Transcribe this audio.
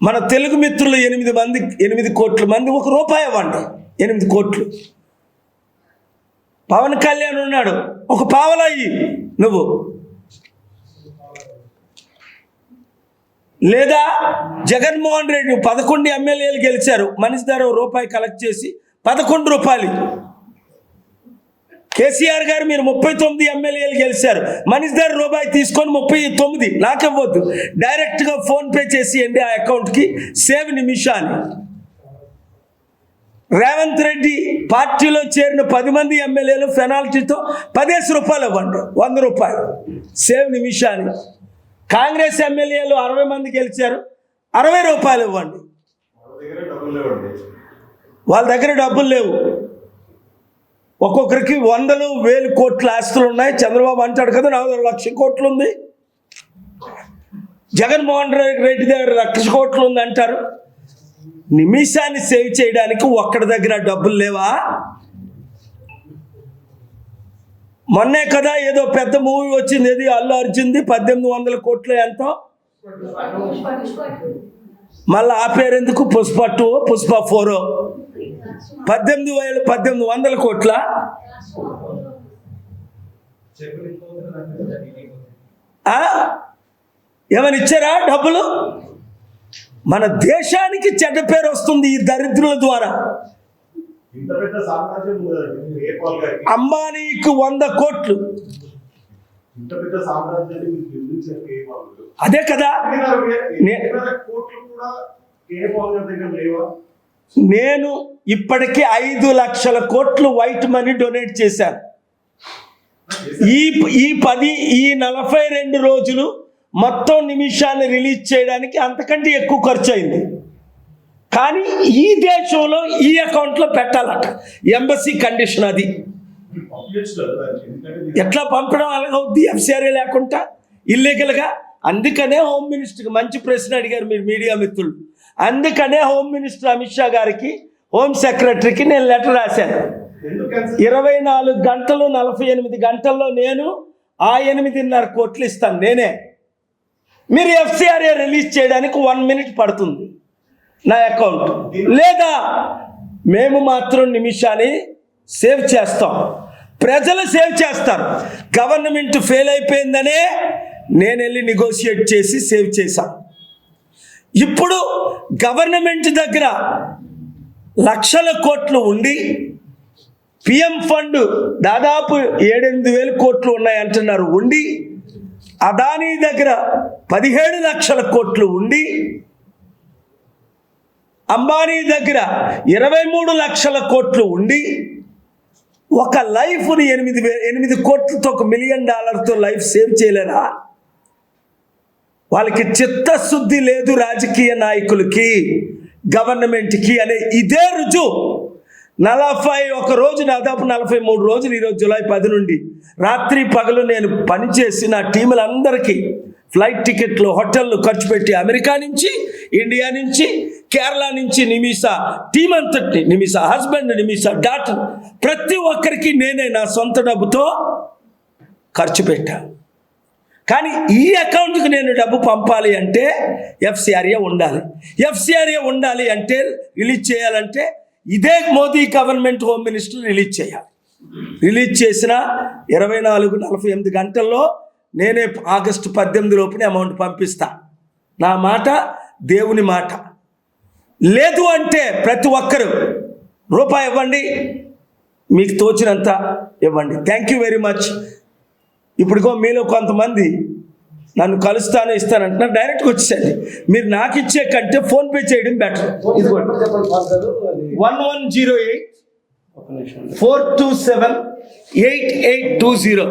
మన తెలుగు మిత్రులు 8 కోట్ల మంది ₹1 ఇవ్వండి. 8 కోట్లు. పవన్ కళ్యాణ్ ఉన్నాడు, ఒక పావలయ్యి నువ్వు, లేదా జగన్మోహన్ రెడ్డి 11 ఎమ్మెల్యేలు గెలిచారు, మనిషి ధర ₹1 కలెక్ట్ చేసి ₹11. కేసీఆర్ గారు మీరు 39 ఎమ్మెల్యేలు గెలిచారు, మనిషి ధర ₹1 తీసుకొని 39 నాకివ్వద్దు, డైరెక్ట్గా ఫోన్పే చేసేయండి ఆ అకౌంట్కి, సేవ్ నిమిషాన్ని. రేవంత్ రెడ్డి పార్టీలో చేరిన 10 మంది ఎమ్మెల్యేలు పెనాల్టీతో ₹10 ఇవ్వండి, ₹100, సేవ్ నిమిషాన్ని. కాంగ్రెస్ ఎమ్మెల్యేలు 60 మంది గెలిచారు, ₹60 ఇవ్వండి. వాళ్ళ దగ్గర డబ్బులు లేవు, ఒక్కొక్కరికి 100,000 కోట్ల ఆస్తులు ఉన్నాయి. చంద్రబాబు అంటాడు కదా నా దగ్గర 1,00,000 కోట్లు ఉంది, జగన్మోహన్ రెడ్డి దగ్గర 1,00,000 కోట్లు ఉంది అంటారు. నిమిషాన్ని సేవ్ చేయడానికి ఒక్కడి దగ్గర డబ్బులు లేవా? మొన్నే కదా ఏదో పెద్ద మూవీ వచ్చింది, ఏది అల్లు అర్జున్ది, 1800 కోట్లు ఎంతో, మళ్ళీ ఆ పేరు ఎందుకు? పుష్ప 2, పుష్ప 4, 1800 కోట్ల. ఏమైనా ఇచ్చారా డబ్బులు? మన దేశానికి చెడ్డ పేరు వస్తుంది ఈ దరిద్రుల ద్వారా. అంబానీకి 100 కోట్లు, అదే కదా. నేను ఇప్పటికీ 5 లక్షల కోట్లు వైట్ మనీ డొనేట్ చేశాను. ఈ 42 రోజులు మొత్తం నిమిషాన్ని రిలీజ్ చేయడానికి అంతకంటే ఎక్కువ ఖర్చు అయింది. కానీ ఈ దేశంలో ఈ అకౌంట్లో పెట్టాలట, ఎంబసీ కండిషన్ అది. ఎట్లా పంపడం అలాగవుద్ది FCRA లేకుండా ఇల్లీగల్గా? అందుకనే హోమ్ మినిస్టర్కి మంచి ప్రశ్న అడిగారు మీరు మీడియా మిత్రులు. అందుకనే హోమ్ మినిస్టర్ అమిత్ షా గారికి, హోమ్ సెక్రటరీకి నేను లెటర్ రాశాను. 24 గంటలు 48 గంటల్లో నేను ఆ 8.5 కోట్లు ఇస్తాను నేనే. మీరు FCRA రిలీజ్ చేయడానికి 1 మినిట్ పడుతుంది నా అకౌంట్. లేదా మేము మాత్రం నిమిషాన్ని సేవ్ చేస్తాం, ప్రజలు సేవ్ చేస్తారు. గవర్నమెంట్ ఫెయిల్ అయిపోయిందనే నేను వెళ్ళి నెగోషియేట్ చేసి సేవ్ చేశాను. ఇప్పుడు గవర్నమెంట్ దగ్గర లక్షల కోట్లు ఉండి, పిఎం ఫండ్ దాదాపు 7-8 కోట్లు ఉన్నాయంటున్నారు ఉండి, అదానీ దగ్గర 17 లక్షల కోట్లు ఉండి, అంబానీ దగ్గర 23 లక్షల కోట్లు ఉండి, ఒక లైఫ్ని 8 కోట్లతో $1 మిలియన్ లైఫ్ సేవ్ చేయలేరా? వాళ్ళకి చిత్తశుద్ధి లేదు రాజకీయ నాయకులకి, గవర్నమెంట్కి అనే ఇదే రుజువు. 41 రోజు, దాదాపు 43 రోజులు, ఈరోజు జూలై 10 నుండి రాత్రి పగలు నేను పనిచేసి నా టీములందరికీ ఫ్లైట్ టికెట్లు, హోటళ్ళు ఖర్చు పెట్టి, అమెరికా నుంచి, ఇండియా నుంచి, కేరళ నుంచి, నిమిషా టీం అంతటిని, నిమిషా హస్బెండ్, నిమిషా డాటర్, ప్రతి ఒక్కరికి నేనే నా సొంత డబ్బుతో ఖర్చు పెట్టాను. కానీ ఈ అకౌంట్కి నేను డబ్బు పంపాలి అంటే FCRA ఉండాలి. FCRA ఉండాలి అంటే, రిలీజ్ చేయాలంటే ఇదే Modi government home minister release చేయాలి. రిలీజ్ చేసిన 24-48 గంటల్లో నేనే ఆగస్టు 18 లోపునే అమౌంట్ పంపిస్తా. నా మాట దేవుని మాట. లేదు అంటే ప్రతి ఒక్కరు ₹1 ఇవ్వండి, మీకు తోచినంత ఇవ్వండి. Thank you very much. ఇప్పుడుగో మీలో కొంతమంది నన్ను కలుస్తాను ఇస్తానంటున్నారు, డైరెక్ట్గా వచ్చేసండి. మీరు నాకు ఇచ్చే కంటే ఫోన్పే చేయడం బెటర్. ఇదిగోండి 1108 427 8820.